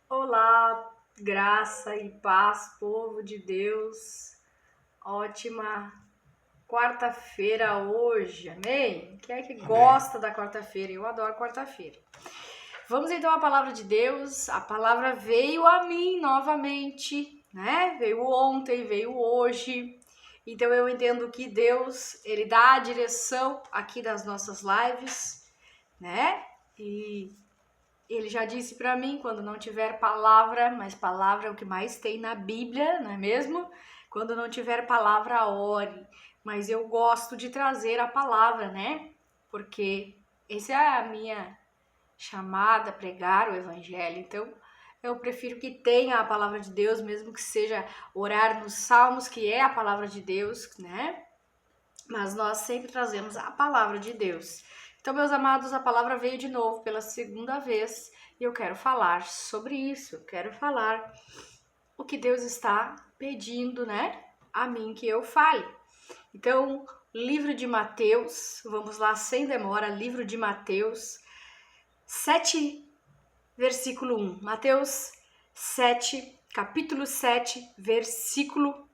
Olá, graça e paz, povo de Deus. Ótima quarta-feira hoje, amém? Quem é que gosta da quarta-feira? Eu adoro quarta-feira. Vamos então à palavra de Deus. A palavra veio a mim novamente, né? Veio ontem, veio hoje. Então eu entendo que Deus, ele dá a direção aqui das nossas lives, né? E ele já disse para mim, quando não tiver palavra, mas palavra é o que mais tem na Bíblia, não é mesmo? Quando não tiver palavra, ore. Mas eu gosto de trazer a palavra, né? Porque essa é a minha chamada, pregar o evangelho. Então, eu prefiro que tenha a palavra de Deus, mesmo que seja orar nos salmos, que é a palavra de Deus, né? Mas nós sempre trazemos a palavra de Deus. Então, meus amados, a palavra veio de novo pela segunda vez e eu quero falar sobre isso. Eu quero falar o que Deus está pedindo, né? A mim que eu fale. Então, livro de Mateus, vamos lá sem demora, livro de Mateus 7, versículo 1. Mateus 7, capítulo 7, versículo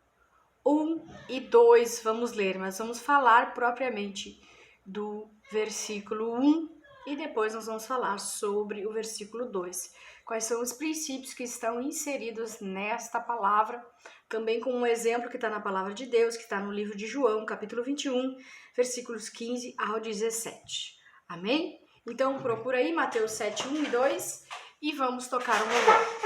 1 e 2, vamos ler, mas vamos falar propriamente do versículo 1 e depois nós vamos falar sobre o versículo 2. Quais são os princípios que estão inseridos nesta palavra, também com um exemplo que está na palavra de Deus, que está no livro de João, capítulo 21, versículos 15 ao 17. Amém? Então procura aí Mateus 7, 1 e 2 e vamos tocar um louvor.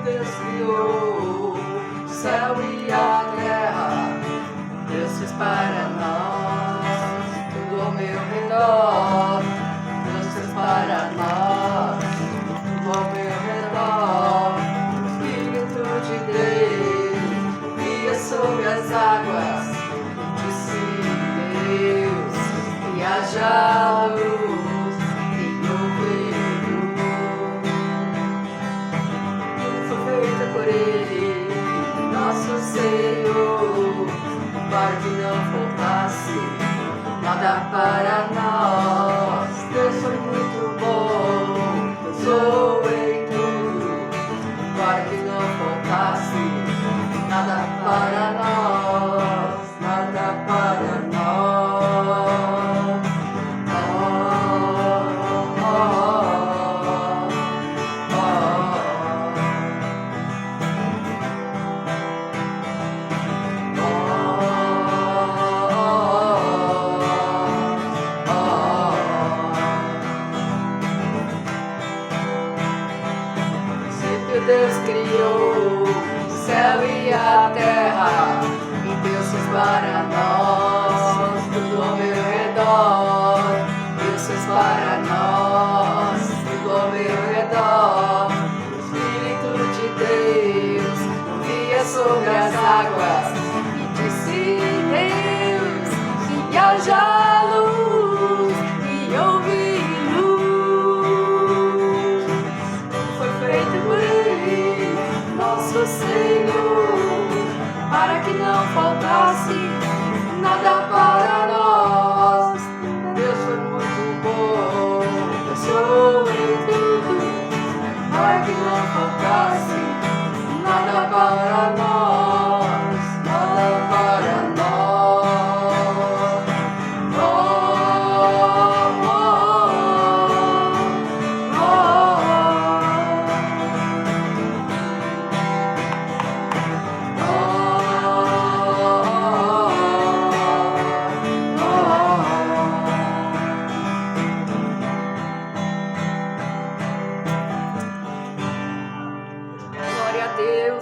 Deus criou o céu e a terra, Deus fez para nós tudo ao meu redor. Deus fez para nós tudo ao meu redor. O Espírito de Deus via sobre as águas e disse: Deus, que haja luz, e houve luz. Feita por Ele, nosso Senhor, para que não faltasse nada para nós. Deus foi muito bom, usou em tudo, para que não faltasse nada para nós, nada para nós. Deus criou o céu e a terra, e Deus fez para nós tudo ao meu redor. Deus fez para nós tudo ao meu redor. O Espírito de Deus via sobre as águas e disse: Deus, que haja luz, e houve luz. Foi feito por Ele, nosso Senhor, para que não faltasse nada para nós. Deus foi muito bom, pensou em tudo, para que não faltasse nada para nós, nada para nós.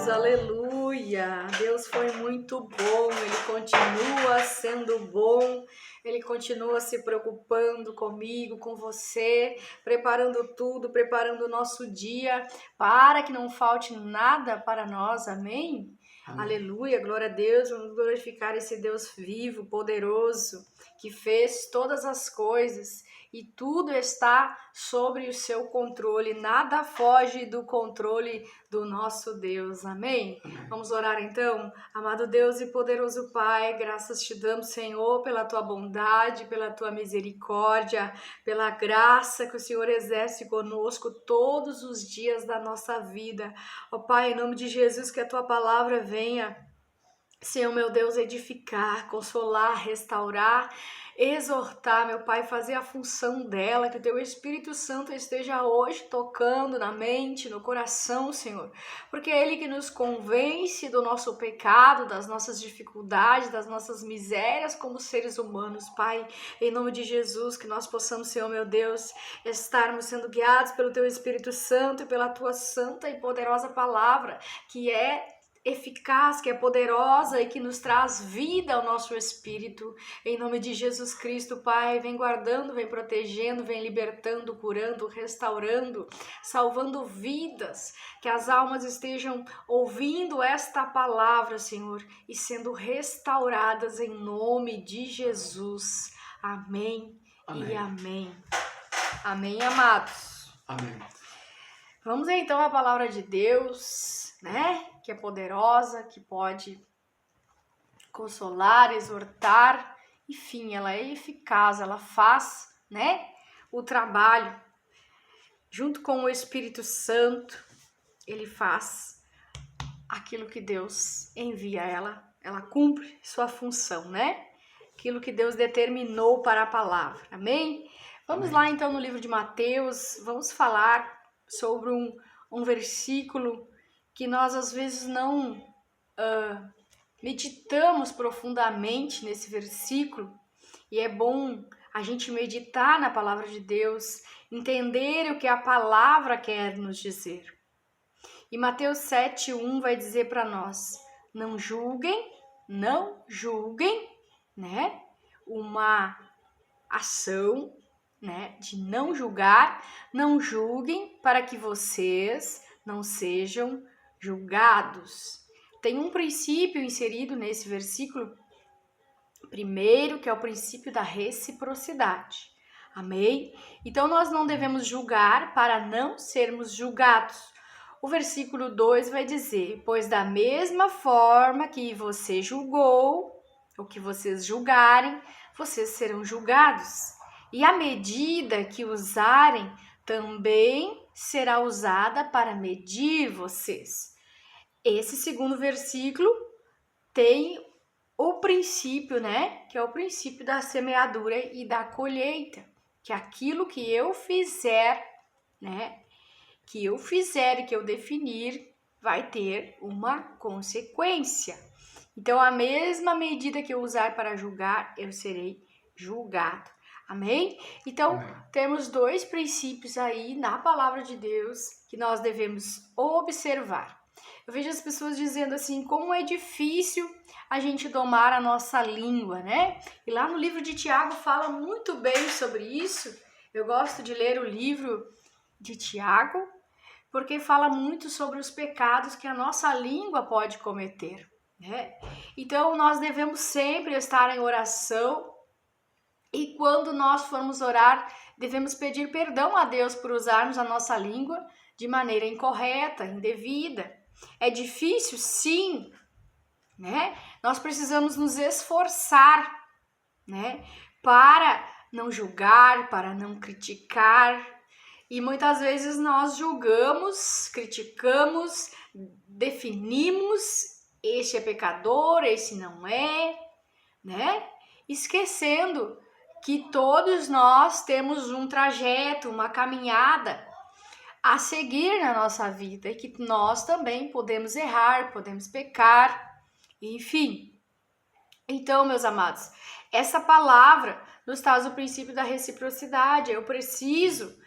Aleluia! Deus foi muito bom, Ele continua sendo bom, Ele continua se preocupando comigo, com você, preparando tudo, preparando o nosso dia, para que não falte nada para nós, amém? Aleluia, glória a Deus, vamos glorificar esse Deus vivo, poderoso, que fez todas as coisas e tudo está sobre o seu controle, nada foge do controle do nosso Deus, amém? Vamos orar então? Amado Deus e poderoso Pai, graças te damos, Senhor, pela tua bondade, pela tua misericórdia, pela graça que o Senhor exerce conosco todos os dias da nossa vida. Ó Pai, em nome de Jesus, que a tua palavra venha, Senhor, meu Deus, edificar, consolar, restaurar, exortar, meu Pai, fazer a função dela, que o Teu Espírito Santo esteja hoje tocando na mente, no coração, Senhor, porque é Ele que nos convence do nosso pecado, das nossas dificuldades, das nossas misérias como seres humanos, Pai, em nome de Jesus, que nós possamos, Senhor, meu Deus, estarmos sendo guiados pelo Teu Espírito Santo e pela Tua santa e poderosa palavra, que é eficaz, que é poderosa e que nos traz vida ao nosso espírito. Em nome de Jesus Cristo, Pai, vem guardando, vem protegendo, vem libertando, curando, restaurando, salvando vidas, que as almas estejam ouvindo esta palavra, Senhor, e sendo restauradas em nome de Jesus. Amém, amém. E amém. Amém, amados. Amém. Vamos então à palavra de Deus, né? Que é poderosa, que pode consolar, exortar, enfim, ela é eficaz, ela faz, né? O trabalho junto com o Espírito Santo, ele faz aquilo que Deus envia ela cumpre sua função, né? Aquilo que Deus determinou para a palavra, amém? Vamos lá então no livro de Mateus, vamos falar sobre um versículo que nós às vezes não meditamos profundamente nesse versículo, e é bom a gente meditar na palavra de Deus, entender o que a palavra quer nos dizer. E Mateus 7:1 vai dizer para nós: não julguem, né? Uma ação, né, de não julgar, não julguem para que vocês não sejam julgados. Tem um princípio inserido nesse versículo, primeiro, que é o princípio da reciprocidade. Amém? Então nós não devemos julgar para não sermos julgados. O versículo 2 vai dizer: pois da mesma forma que você julgou, ou que vocês julgarem, vocês serão julgados. E a medida que usarem também será usada para medir vocês. Esse segundo versículo tem o princípio, né? Que é o princípio da semeadura e da colheita. Que aquilo que eu fizer, né? Que eu fizer e que eu definir vai ter uma consequência. Então, a mesma medida que eu usar para julgar, eu serei julgado. Amém? Então, temos dois princípios aí na palavra de Deus que nós devemos observar. Eu vejo as pessoas dizendo assim, como é difícil a gente domar a nossa língua, né? E lá no livro de Tiago fala muito bem sobre isso. Eu gosto de ler o livro de Tiago, porque fala muito sobre os pecados que a nossa língua pode cometer, né? Então, nós devemos sempre estar em oração. E quando nós formos orar, devemos pedir perdão a Deus por usarmos a nossa língua de maneira incorreta, indevida. É difícil? Sim, né? Nós precisamos nos esforçar, né? Para não julgar, para não criticar. E muitas vezes nós julgamos, criticamos, definimos, este é pecador, esse não é, né? Esquecendo que todos nós temos um trajeto, uma caminhada a seguir na nossa vida e que nós também podemos errar, podemos pecar, enfim. Então, meus amados, essa palavra nos traz o princípio da reciprocidade. Eu preciso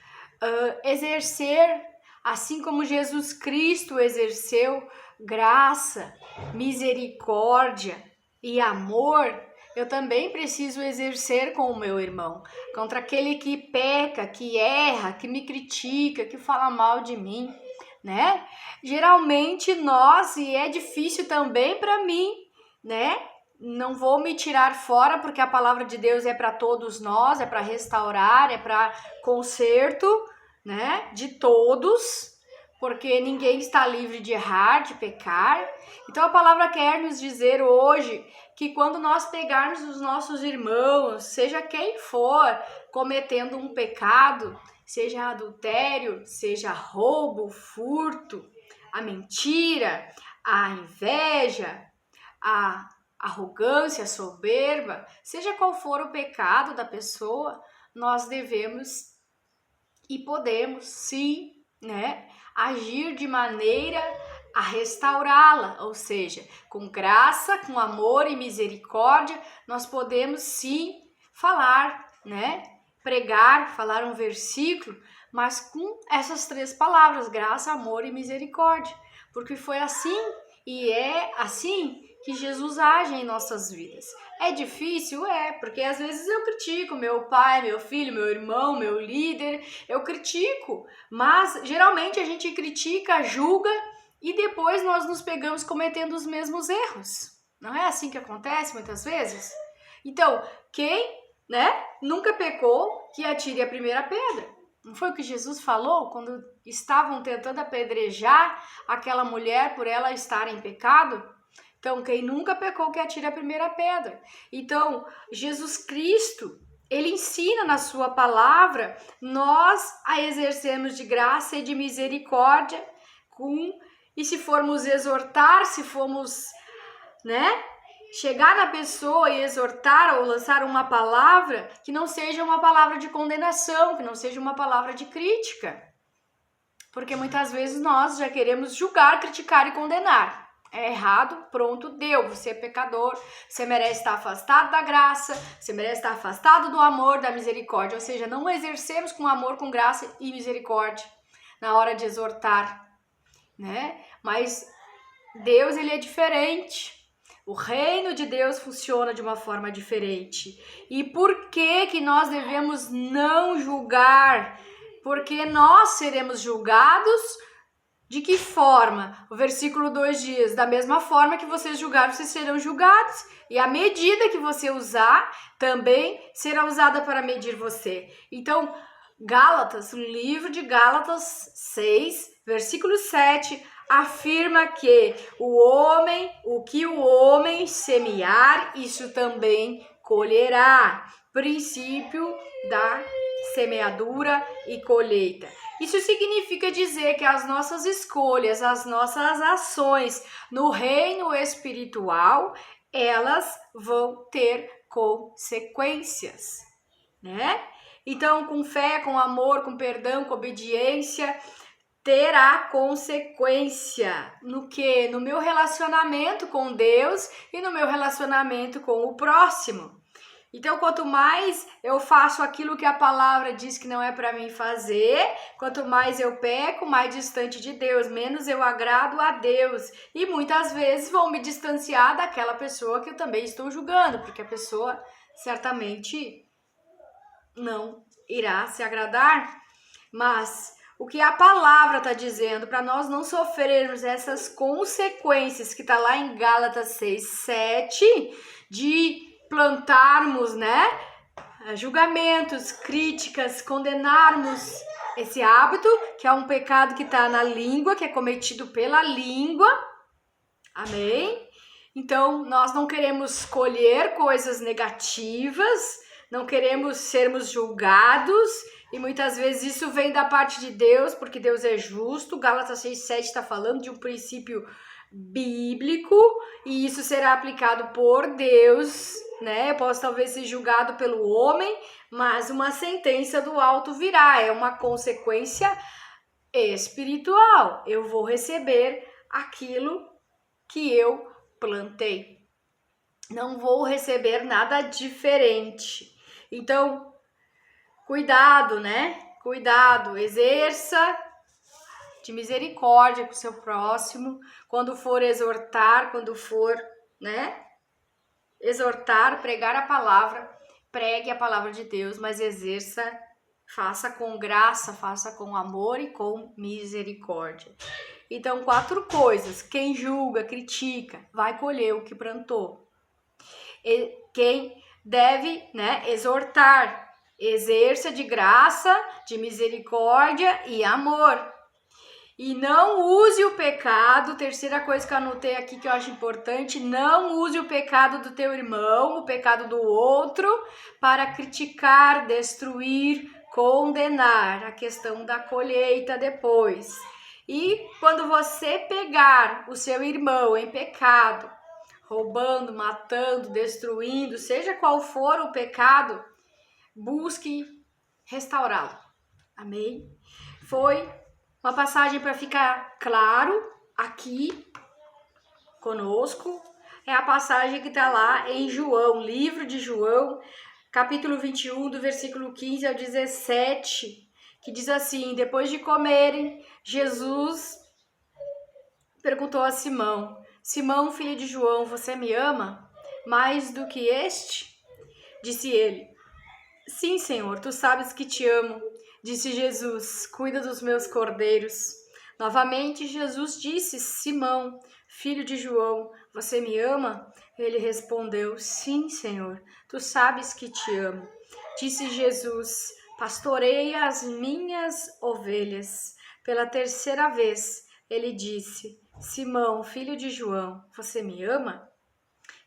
exercer, assim como Jesus Cristo exerceu graça, misericórdia e amor, eu também preciso exercer com o meu irmão, contra aquele que peca, que erra, que me critica, que fala mal de mim, né? Geralmente nós, e é difícil também para mim, né? não vou me tirar fora, porque a palavra de Deus é para todos nós, é para restaurar, é para conserto, né, de todos, porque ninguém está livre de errar, de pecar. Então a palavra quer nos dizer hoje que quando nós pegarmos os nossos irmãos, seja quem for, cometendo um pecado, seja adultério, seja roubo, furto, a mentira, a inveja, a arrogância, a soberba, seja qual for o pecado da pessoa, nós devemos e podemos sim, né, agir de maneira a restaurá-la, ou seja, com graça, com amor e misericórdia, nós podemos sim falar, né, pregar, falar um versículo, mas com essas 3 palavras, graça, amor e misericórdia, porque foi assim e é assim que Jesus age em nossas vidas. É difícil? É, porque às vezes eu critico meu pai, meu filho, meu irmão, meu líder, eu critico, mas geralmente a gente critica, julga e depois nós nos pegamos cometendo os mesmos erros. Não é assim que acontece muitas vezes? Então, quem, né, nunca pecou, que atire a primeira pedra. Não foi o que Jesus falou quando estavam tentando apedrejar aquela mulher por ela estar em pecado? Então, quem nunca pecou, que atire a primeira pedra. Então, Jesus Cristo, ele ensina na sua palavra nós a exercermos de graça e de misericórdia e se formos exortar, se formos, né, chegar na pessoa e exortar ou lançar uma palavra que não seja uma palavra de condenação, que não seja uma palavra de crítica. Porque muitas vezes nós já queremos julgar, criticar e condenar. É errado, pronto, deu. Você é pecador, você merece estar afastado da graça, você merece estar afastado do amor, da misericórdia. Ou seja, não exercemos com amor, com graça e misericórdia na hora de exortar, né? Mas Deus, ele é diferente. O reino de Deus funciona de uma forma diferente. E por que nós devemos não julgar? Porque nós seremos julgados. De que forma? O versículo 2 diz, da mesma forma que vocês julgaram, vocês serão julgados. E a medida que você usar, também será usada para medir você. Então, Gálatas, o livro de Gálatas 6, versículo 7, afirma que o que o homem semear, isso também colherá. Princípio da semeadura e colheita. Isso significa dizer que as nossas escolhas, as nossas ações no reino espiritual, elas vão ter consequências, né? Então, com fé, com amor, com perdão, com obediência, terá consequência no que? No meu relacionamento com Deus e no meu relacionamento com o próximo. Então, quanto mais eu faço aquilo que a palavra diz que não é para mim fazer, quanto mais eu peco, mais distante de Deus, menos eu agrado a Deus. E muitas vezes vou me distanciar daquela pessoa que eu também estou julgando, porque a pessoa certamente não irá se agradar. Mas o que a palavra está dizendo para nós não sofrermos essas consequências que está lá em Gálatas 6:7, de plantarmos, né, julgamentos, críticas, condenarmos esse hábito, que é um pecado que está na língua, que é cometido pela língua, amém? Então, nós não queremos colher coisas negativas, não queremos sermos julgados, e muitas vezes isso vem da parte de Deus, porque Deus é justo. Gálatas 6:7 está falando de um princípio bíblico, e isso será aplicado por Deus, né? Eu posso talvez ser julgado pelo homem, mas uma sentença do alto virá, é uma consequência espiritual. Eu vou receber aquilo que eu plantei. Não vou receber nada diferente. Então, cuidado, né? Cuidado, exerça de misericórdia com o seu próximo, quando for exortar, quando for, né, exortar, pregar a palavra, pregue a palavra de Deus, mas exerça, faça com graça, faça com amor e com misericórdia. Então, 4 coisas: quem julga, critica, vai colher o que plantou. quem deve, né, exortar. Exerça de graça, de misericórdia e amor. E não use o pecado, terceira coisa que eu anotei aqui que eu acho importante, não use o pecado do teu irmão, o pecado do outro, para criticar, destruir, condenar, a questão da colheita depois. E quando você pegar o seu irmão em pecado, roubando, matando, destruindo, seja qual for o pecado, busque restaurá-lo. Amém? Foi uma passagem para ficar claro aqui conosco. É a passagem que está lá em João, livro de João, capítulo 21, do versículo 15 ao 17, que diz assim: depois de comerem, Jesus perguntou a Simão: Simão, filho de João, você me ama mais do que este? Disse ele: sim, Senhor, tu sabes que te amo. Disse Jesus: cuida dos meus cordeiros. Novamente Jesus disse: Simão, filho de João, você me ama? Ele respondeu: sim, Senhor, tu sabes que te amo. Disse Jesus: pastoreia as minhas ovelhas. Pela terceira vez ele disse: Simão, filho de João, você me ama?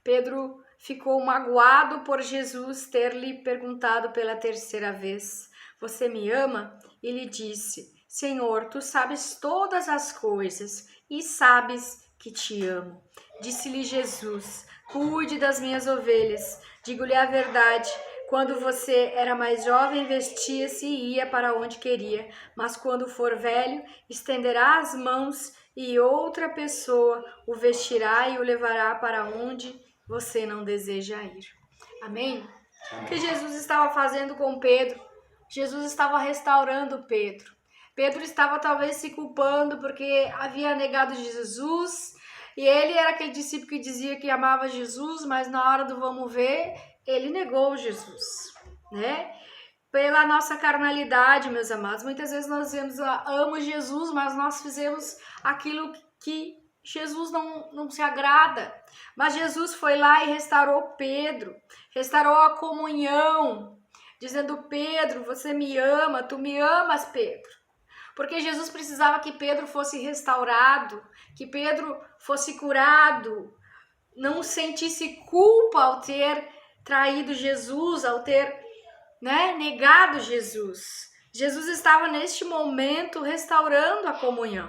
Pedro ficou magoado por Jesus ter lhe perguntado pela terceira vez: você me ama? E lhe disse: Senhor, tu sabes todas as coisas e sabes que te amo. Disse-lhe Jesus: cuide das minhas ovelhas. Digo-lhe a verdade, quando você era mais jovem, vestia-se e ia para onde queria, mas quando for velho, estenderá as mãos e outra pessoa o vestirá e o levará para onde você não deseja ir. Amém? O que Jesus estava fazendo com Pedro? Jesus estava restaurando Pedro. Pedro estava talvez se culpando porque havia negado Jesus, e ele era aquele discípulo que dizia que amava Jesus, mas na hora do vamos ver, ele negou Jesus, né? Pela nossa carnalidade, meus amados, muitas vezes nós dizemos: amo Jesus, mas nós fizemos aquilo que Jesus não se agrada. Mas Jesus foi lá e restaurou Pedro, restaurou a comunhão, dizendo: Pedro, você me ama, tu me amas, Pedro. Porque Jesus precisava que Pedro fosse restaurado, que Pedro fosse curado, não sentisse culpa ao ter traído Jesus, ao ter, né, negado Jesus. Jesus estava neste momento restaurando a comunhão,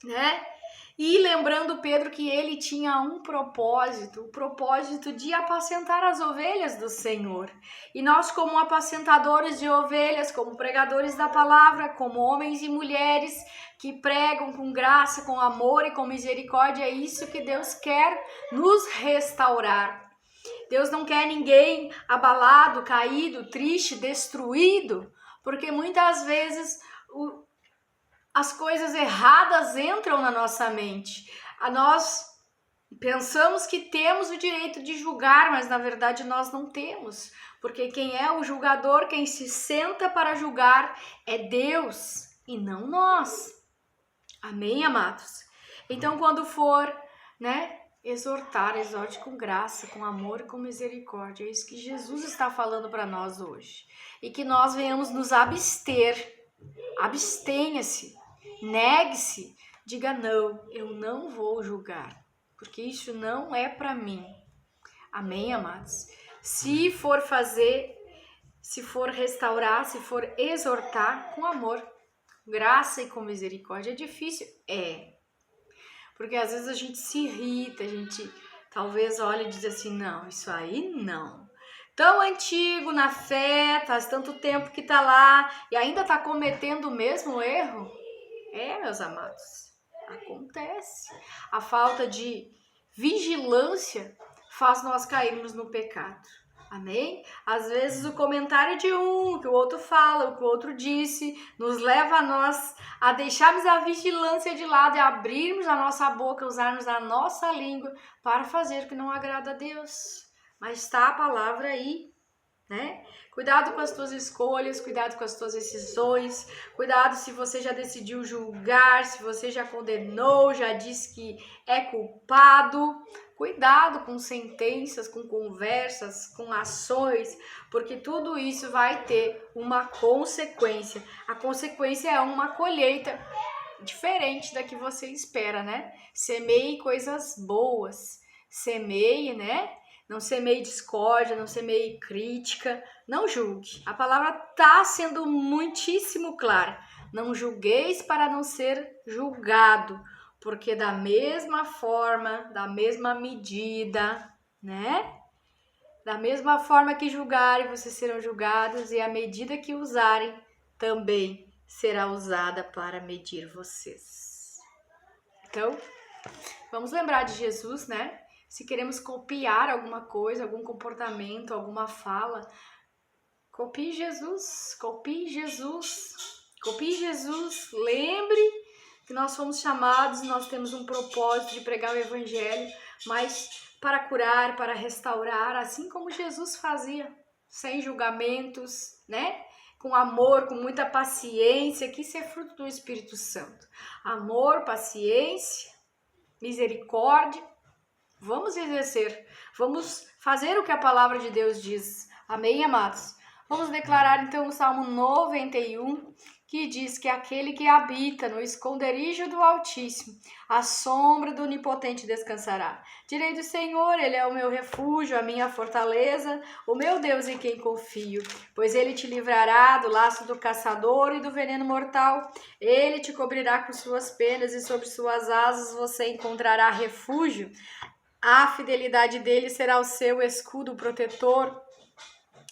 né? E lembrando Pedro que ele tinha um propósito, o propósito de apacentar as ovelhas do Senhor. E nós, como apacentadores de ovelhas, como pregadores da palavra, como homens e mulheres que pregam com graça, com amor e com misericórdia, é isso que Deus quer nos restaurar. Deus não quer ninguém abalado, caído, triste, destruído, porque muitas vezes as coisas erradas entram na nossa mente. Nós pensamos que temos o direito de julgar, mas na verdade nós não temos. Porque quem é o julgador, quem se senta para julgar é Deus e não nós. Amém, amados? Então, quando for, né, exortar, exorte com graça, com amor e com misericórdia. É isso que Jesus está falando para nós hoje. E que nós venhamos nos abster. Abstenha-se. Negue-se, diga: não, eu não vou julgar, porque isso não é para mim. Amém, amados? Se for fazer, se for restaurar, se for exortar com amor, graça e com misericórdia, é difícil? É. Porque às vezes a gente se irrita, a gente talvez olha e diz assim: não, isso aí não. Tão antigo na fé, faz tanto tempo que tá lá e ainda tá cometendo o mesmo erro? É, meus amados, acontece. A falta de vigilância faz nós cairmos no pecado. Amém? Às vezes o comentário de um, que o outro fala, o que o outro disse, nos leva a nós a deixarmos a vigilância de lado e abrirmos a nossa boca, usarmos a nossa língua para fazer o que não agrada a Deus. Mas está a palavra aí, né? Cuidado com as tuas escolhas, cuidado com as tuas decisões, cuidado se você já decidiu julgar, se você já condenou, já disse que é culpado. Cuidado com sentenças, com conversas, com ações, porque tudo isso vai ter uma consequência. A consequência é uma colheita diferente da que você espera, né? Semeie coisas boas, semeie, né? Não semeie discórdia, não semeie crítica, não julgue. A palavra está sendo muitíssimo clara. Não julgueis para não ser julgado, porque da mesma forma, da mesma medida, né? Da mesma forma que julgarem, vocês serão julgados, e a medida que usarem também será usada para medir vocês. Então, vamos lembrar de Jesus, né? Se queremos copiar alguma coisa, algum comportamento, alguma fala, copie Jesus, copie Jesus, copie Jesus. Lembre que nós fomos chamados, nós temos um propósito de pregar o Evangelho, mas para curar, para restaurar, assim como Jesus fazia, sem julgamentos, né? Com amor, com muita paciência, que isso é fruto do Espírito Santo. Amor, paciência, misericórdia. Vamos exercer, vamos fazer o que a palavra de Deus diz. Amém, amados? Vamos declarar então o Salmo 91, que diz que aquele que habita no esconderijo do Altíssimo, à sombra do Onipotente descansará. Direi do Senhor, Ele é o meu refúgio, a minha fortaleza, o meu Deus em quem confio. Pois Ele te livrará do laço do caçador e do veneno mortal. Ele te cobrirá com suas penas e sobre suas asas você encontrará refúgio. A fidelidade dele será o seu escudo protetor.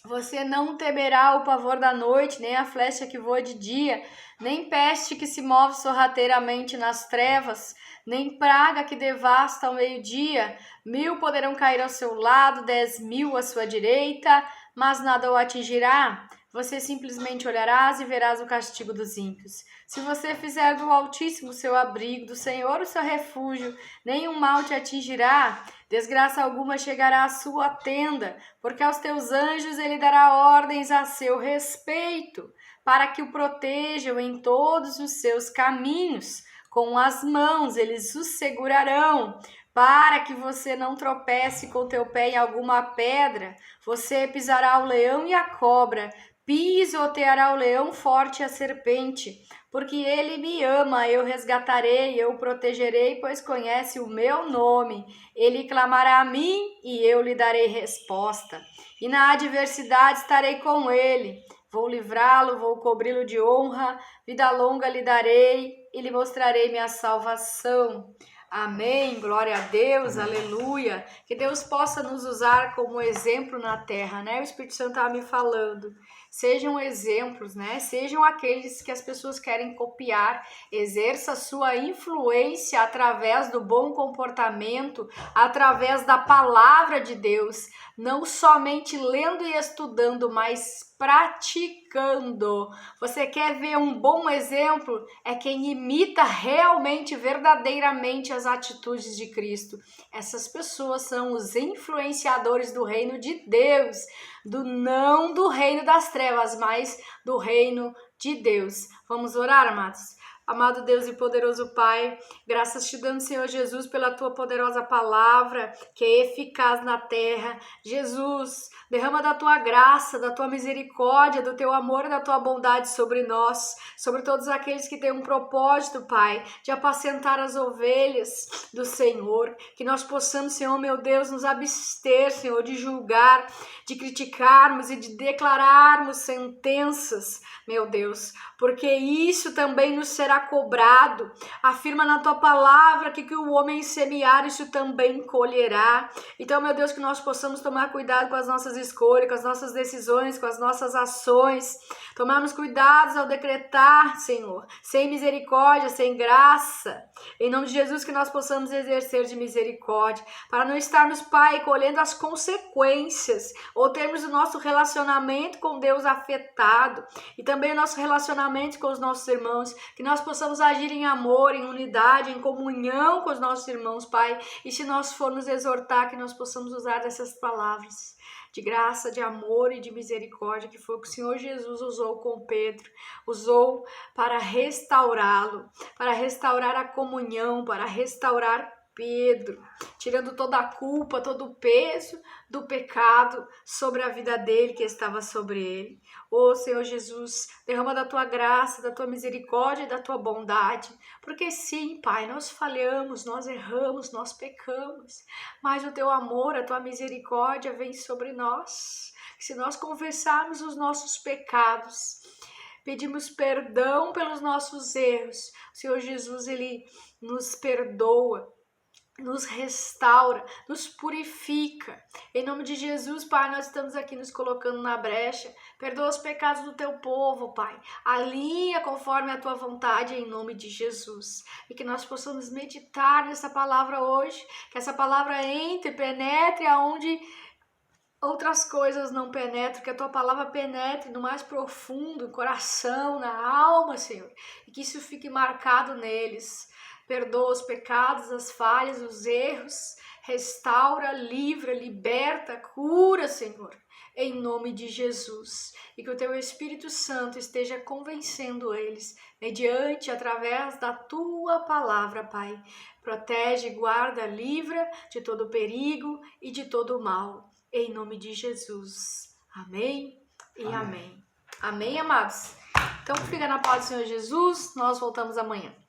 Você não temerá o pavor da noite, nem a flecha que voa de dia, nem peste que se move sorrateiramente nas trevas, nem praga que devasta ao meio-dia. 1000 poderão cair ao seu lado, 10.000 à sua direita, mas nada o atingirá. Você simplesmente olharás e verás o castigo dos ímpios. Se você fizer do Altíssimo o seu abrigo, do Senhor o seu refúgio, nenhum mal te atingirá, desgraça alguma chegará à sua tenda, porque aos teus anjos ele dará ordens a seu respeito, para que o protejam em todos os seus caminhos. Com as mãos eles o segurarão, para que você não tropece com teu pé em alguma pedra. Você pisará o leão e a cobra, pisoteará o leão forte e a serpente, porque ele me ama, eu resgatarei, eu o protegerei, pois conhece o meu nome. Ele clamará a mim e eu lhe darei resposta. E na adversidade estarei com ele. Vou livrá-lo, vou cobri-lo de honra, vida longa lhe darei e lhe mostrarei minha salvação. Amém, glória a Deus, aleluia. Que Deus possa nos usar como exemplo na terra, né? O Espírito Santo estava me falando. Sejam exemplos, né? Sejam aqueles que as pessoas querem copiar. Exerça sua influência através do bom comportamento, através da palavra de Deus. Não somente lendo e estudando, mas praticando. Você quer ver um bom exemplo? É quem imita realmente, verdadeiramente as atitudes de Cristo. Essas pessoas são os influenciadores do reino de Deus, não do reino das trevas, mas do reino de Deus. Vamos orar, amados? Amado Deus e poderoso Pai, graças te damos, Senhor Jesus, pela tua poderosa palavra, que é eficaz na terra. Jesus, derrama da tua graça, da tua misericórdia, do teu amor e da tua bondade sobre nós, sobre todos aqueles que têm um propósito, Pai, de apacentar as ovelhas do Senhor. Que nós possamos, Senhor, meu Deus, nos abster, Senhor, de julgar, de criticarmos e de declararmos sentenças, meu Deus, porque isso também nos será cobrado. Afirma na tua palavra que o homem semear, isso também colherá. Então, meu Deus, que nós possamos tomar cuidado com as nossas escolhas, com as nossas decisões, com as nossas ações. Tomarmos cuidados ao decretar, Senhor, sem misericórdia, sem graça. Em nome de Jesus, que nós possamos exercer de misericórdia, para não estarmos, Pai, colhendo as consequências, ou termos o nosso relacionamento com Deus afetado, e também o nosso relacionamento com os nossos irmãos, que nós possamos agir em amor, em unidade, em comunhão com os nossos irmãos, Pai, e se nós formos exortar, que nós possamos usar dessas palavras de graça, de amor e de misericórdia, que foi o que o Senhor Jesus usou com Pedro, usou para restaurá-lo, para restaurar a comunhão, para restaurar Pedro, tirando toda a culpa, todo o peso do pecado sobre a vida dele que estava sobre ele. Ô Senhor Jesus, derrama da tua graça, da tua misericórdia e da tua bondade, porque sim, Pai, nós falhamos, nós erramos, nós pecamos, mas o teu amor, a tua misericórdia vem sobre nós. Se nós confessarmos os nossos pecados, pedimos perdão pelos nossos erros, o Senhor Jesus, ele nos perdoa, nos restaura, nos purifica. Em nome de Jesus, Pai, nós estamos aqui nos colocando na brecha. Perdoa os pecados do teu povo, Pai. Alinha conforme a tua vontade, em nome de Jesus. E que nós possamos meditar nessa palavra hoje, que essa palavra entre, penetre aonde outras coisas não penetram, que a tua palavra penetre no mais profundo, no coração, na alma, Senhor. E que isso fique marcado neles. Perdoa os pecados, as falhas, os erros, restaura, livra, liberta, cura, Senhor, em nome de Jesus. E que o teu Espírito Santo esteja convencendo eles, mediante, através da tua palavra, Pai. Protege, guarda, livra de todo perigo e de todo mal, em nome de Jesus. Amém e amém. Amém, amados? Então fica na paz do Senhor Jesus, nós voltamos amanhã.